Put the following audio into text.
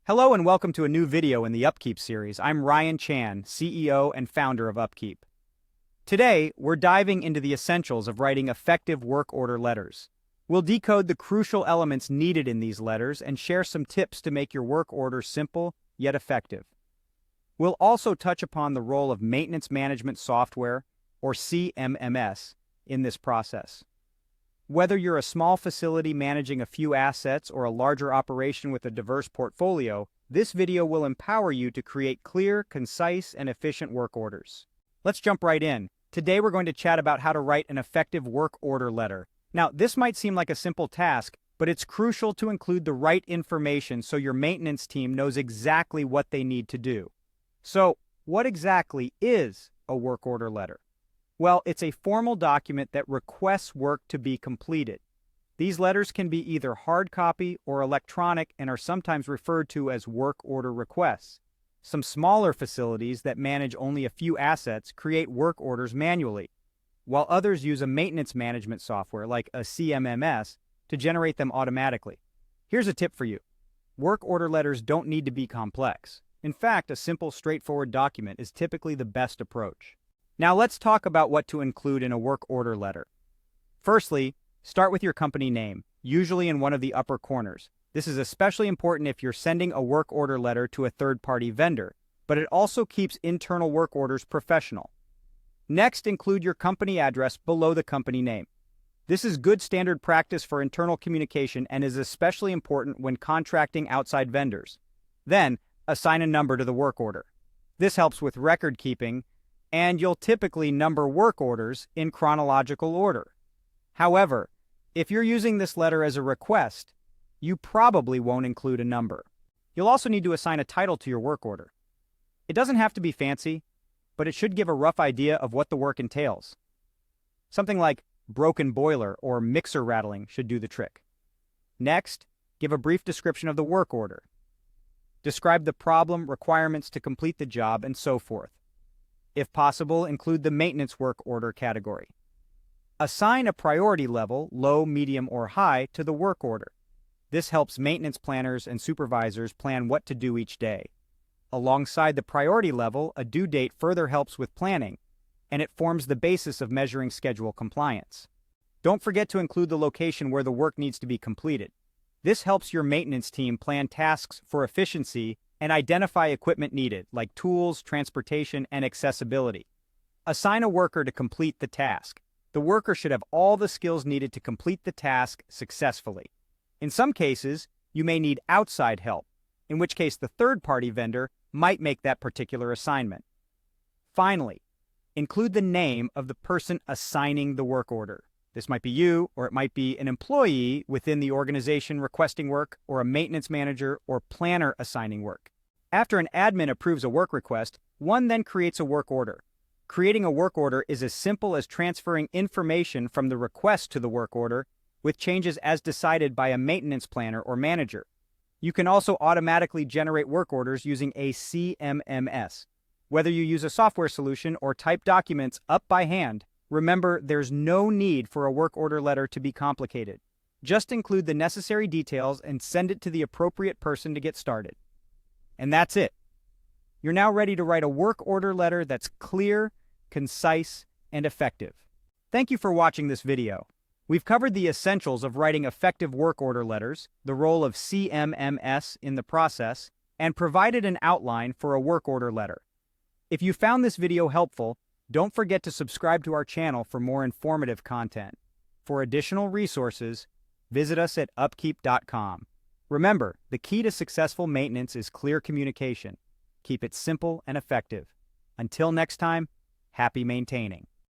Hello and welcome to a new video in the UpKeep series. I'm Ryan Chan, CEO and founder of UpKeep. Today, we're diving into the essentials of writing effective work order letters. We'll decode the crucial elements needed in these letters and share some tips to make your work order simple yet effective. We'll also touch upon the role of maintenance management software, or CMMS, in this process. Whether you're a small facility managing a few assets or a larger operation with a diverse portfolio, this video will empower you to create clear, concise, and efficient work orders. Let's jump right in. Today we're going to chat about how to write an effective work order letter. Now, this might seem like a simple task, but it's crucial to include the right information so your maintenance team knows exactly what they need to do. So, what exactly is a work order letter? Well, it's a formal document that requests work to be completed. These letters can be either hard copy or electronic and are sometimes referred to as work order requests. Some smaller facilities that manage only a few assets create work orders manually, while others use a maintenance management software like a CMMS to generate them automatically. Here's a tip for you. Work order letters don't need to be complex. In fact, a simple, straightforward document is typically the best approach. Now let's talk about what to include in a work order letter. Firstly, start with your company name, usually in one of the upper corners. This is especially important if you're sending a work order letter to a third-party vendor, but it also keeps internal work orders professional. Next, include your company address below the company name. This is good standard practice for internal communication and is especially important when contracting outside vendors. Then, assign a number to the work order. This helps with record keeping, and you'll typically number work orders in chronological order. However, if you're using this letter as a request, you probably won't include a number. You'll also need to assign a title to your work order. It doesn't have to be fancy, but it should give a rough idea of what the work entails. Something like broken boiler or mixer rattling should do the trick. Next, give a brief description of the work order. Describe the problem, requirements to complete the job, and so forth. If possible, include the maintenance work order category. Assign a priority level, low, medium, or high, to the work order. This helps maintenance planners and supervisors plan what to do each day. Alongside the priority level, a due date further helps with planning, and it forms the basis of measuring schedule compliance. Don't forget to include the location where the work needs to be completed. This helps your maintenance team plan tasks for efficiency and identify equipment needed, like tools, transportation, and accessibility. Assign a worker to complete the task. The worker should have all the skills needed to complete the task successfully. In some cases, you may need outside help, in which case the third-party vendor might make that particular assignment. Finally, include the name of the person assigning the work order. This might be you, or it might be an employee within the organization requesting work, or a maintenance manager or planner assigning work. After an admin approves a work request, one then creates a work order. Creating a work order is as simple as transferring information from the request to the work order, with changes as decided by a maintenance planner or manager. You can also automatically generate work orders using a CMMS. Whether you use a software solution or type documents up by hand, remember there's no need for a work order letter to be complicated. Just include the necessary details and send it to the appropriate person to get started. And that's it. You're now ready to write a work order letter that's clear, concise, and effective. Thank you for watching this video. We've covered the essentials of writing effective work order letters, the role of CMMS in the process, and provided an outline for a work order letter. If you found this video helpful, don't forget to subscribe to our channel for more informative content. For additional resources, visit us at upkeep.com. Remember, the key to successful maintenance is clear communication. Keep it simple and effective. Until next time, happy maintaining.